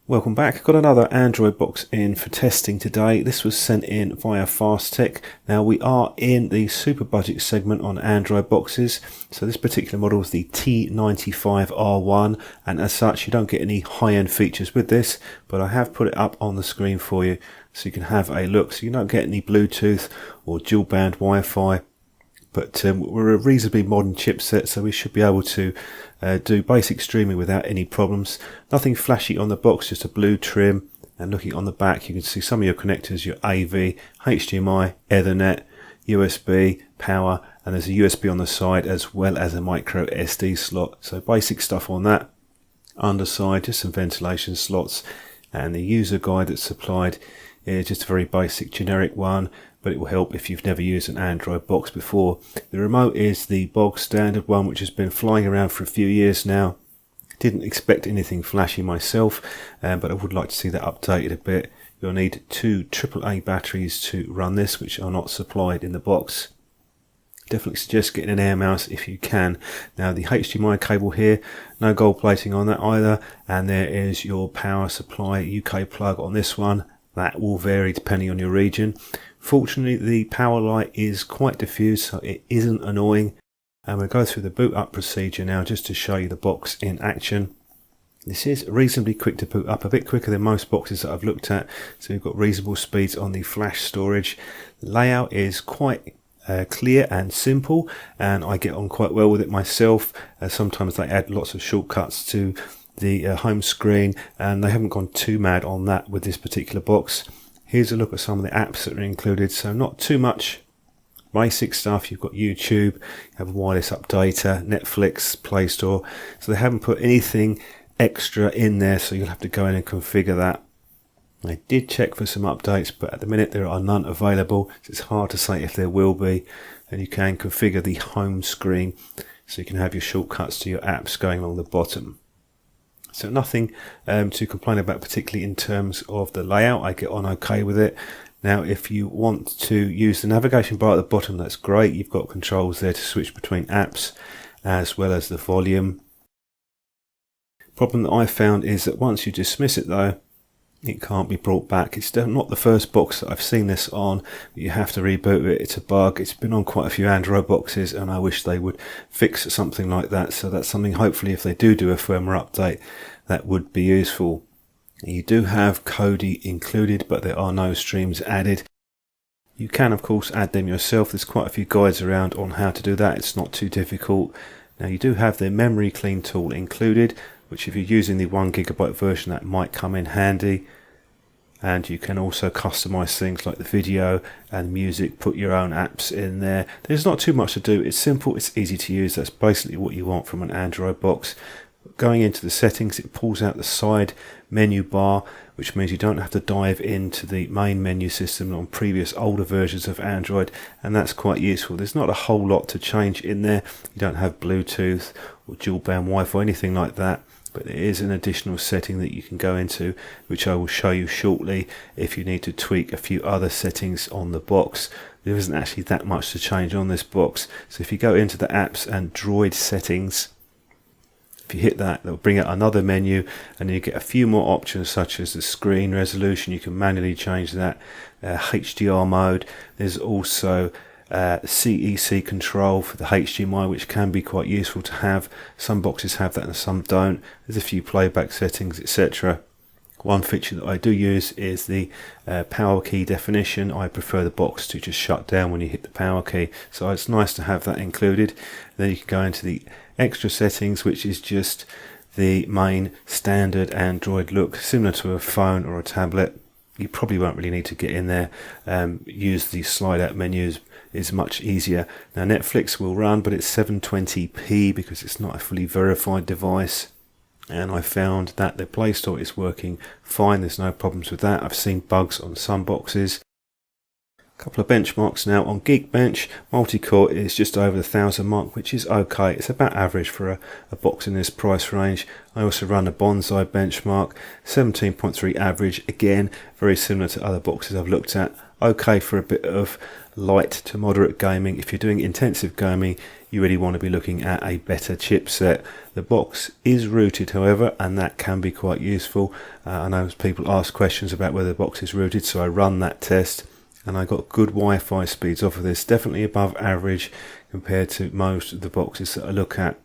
Welcome back. Got another Android box in for testing today. This was sent in via FastTech. Now we are in the super budget segment on Android boxes. So this particular model is the T95 R1, and as such you don't get any high-end features with this, but I have put it up on the screen for you so you can have a look. So you don't get any Bluetooth or dual band Wi-Fi. But we're a reasonably modern chipset, so we should be able to do basic streaming without any problems. Nothing flashy on the box, just a blue trim. And looking on the back, you can see some of your connectors, your AV, HDMI, Ethernet, USB, power, and there's a USB on the side as well as a micro SD slot. So basic stuff on that. Underside, just some ventilation slots. And the user guide that's supplied is just a very basic generic one, but it will help if you've never used an Android box before. The remote is the bog standard one, which has been flying around for a few years now. Didn't expect anything flashy myself, but I would like to see that updated a bit. You'll need two AAA batteries to run this, which are not supplied in the box. Definitely suggest getting an air mouse if you can. Now the HDMI cable here, no gold plating on that either, and there is your power supply UK plug on this one. That will vary depending on your region. Fortunately, the power light is quite diffuse, so it isn't annoying. And we'll go through the boot up procedure now just to show you the box in action. This is reasonably quick to boot up, a bit quicker than most boxes that I've looked at. So we've got reasonable speeds on the flash storage. The layout is quite clear and simple, and I get on quite well with it myself. Sometimes they add lots of shortcuts to the home screen, and they haven't gone too mad on that with this particular box. Here's a look at some of the apps that are included, so not too much basic stuff. You've got YouTube, you have wireless updater, Netflix, Play Store, so they haven't put anything extra in there, so you'll have to go in and configure that. I did check for some updates, but at the minute there are none available, so it's hard to say if there will be. And you can configure the home screen so you can have your shortcuts to your apps going along the bottom. So nothing to complain about, particularly in terms of the layout. I get on okay with it. Now if you want to use the navigation bar at the bottom, that's great. You've got controls there to switch between apps as well as the volume. Problem that I found is that once you dismiss it though, it can't be brought back. It's not the first box that I've seen this on. You have to reboot it. It's a bug. It's been on quite a few Android boxes, and I wish they would fix something like that. So that's something, hopefully, if they do a firmware update, that would be useful. You do have Kodi included, but there are no streams added. You can, of course, add them yourself. There's quite a few guides around on how to do that. It's not too difficult. Now, you do have the memory clean tool included, which if you're using the 1GB version, that might come in handy. And you can also customize things like the video and music, put your own apps in there. There's not too much to do. It's simple, it's easy to use. That's basically what you want from an Android box. Going into the settings, it pulls out the side menu bar, which means you don't have to dive into the main menu system on previous older versions of Android, and that's quite useful. There's not a whole lot to change in there. You don't have Bluetooth or dual band Wi-Fi, anything like that. But there is an additional setting that you can go into, which I will show you shortly if you need to tweak a few other settings on the box. There isn't actually that much to change on this box. So if you go into the apps and Droid settings, if you hit that, they'll bring out another menu, and you get a few more options such as the screen resolution. You can manually change that, HDR mode. There's also CEC control for the HDMI, which can be quite useful to have. Some boxes have that and some don't. There's a few playback settings, etc. One feature that I do use is the power key definition. I prefer the box to just shut down when you hit the power key, so it's nice to have that included. Then you can go into the extra settings, which is just the main standard Android look, similar to a phone or a tablet. You probably won't really need to get in there. Use the slide out menus is much easier. Now Netflix will run, but it's 720p because it's not a fully verified device. And I found that the Play Store is working fine. There's no problems with that. I've seen bugs on some boxes. A couple of benchmarks now. On Geekbench, multi-core is just over the 1,000 mark, which is okay. It's about average for a box in this price range. I also run a Bonsai benchmark, 17.3 average. Again, very similar to other boxes I've looked at. Okay for a bit of light to moderate gaming. If you're doing intensive gaming, you really want to be looking at a better chipset. The box is rooted, however, and that can be quite useful. I know people ask questions about whether the box is rooted, so I run that test, and I got good Wi-Fi speeds off of this, definitely above average compared to most of the boxes that I look at.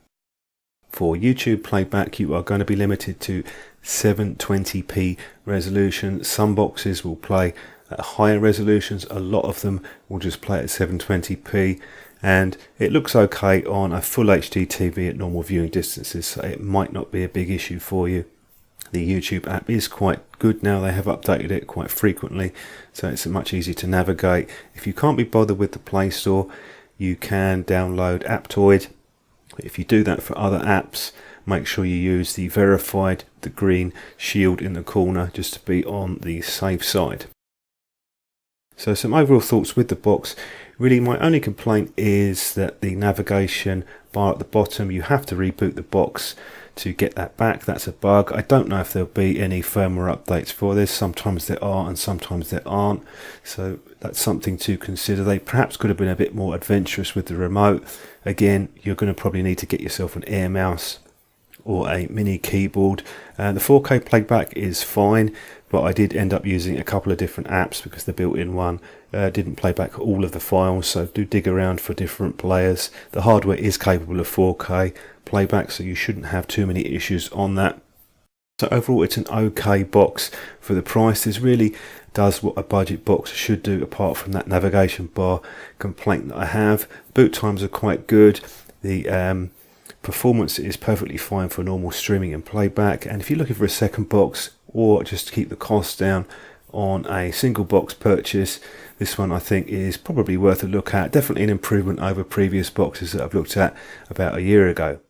For YouTube playback, you are going to be limited to 720p resolution. Some boxes will play at higher resolutions, a lot of them will just play at 720p, and it looks okay on a full HD TV at normal viewing distances, so it might not be a big issue for you. The YouTube app is quite good now, they have updated it quite frequently, so it's much easier to navigate. If you can't be bothered with the Play Store, you can download Aptoid. If you do that for other apps, make sure you use the verified, the green shield in the corner, just to be on the safe side. So some overall thoughts with the box. Really, my only complaint is that the navigation bar at the bottom, you have to reboot the box to get that back. That's a bug. I don't know if there'll be any firmware updates for this. Sometimes there are and sometimes there aren't. So that's something to consider. They perhaps could have been a bit more adventurous with the remote. Again, you're going to probably need to get yourself an Air mouse or a mini keyboard. The 4K playback is fine, but I did end up using a couple of different apps because the built-in one didn't play back all of the files, so do dig around for different players. The hardware is capable of 4K playback, so you shouldn't have too many issues on that. So overall, it's an okay box for the price. This really does what a budget box should do, apart from that navigation bar complaint that I have. Boot times are quite good. The performance is perfectly fine for normal streaming and playback, and if you're looking for a second box or just to keep the cost down on a single box purchase, this one I think is probably worth a look at. Definitely an improvement over previous boxes that I've looked at about a year ago.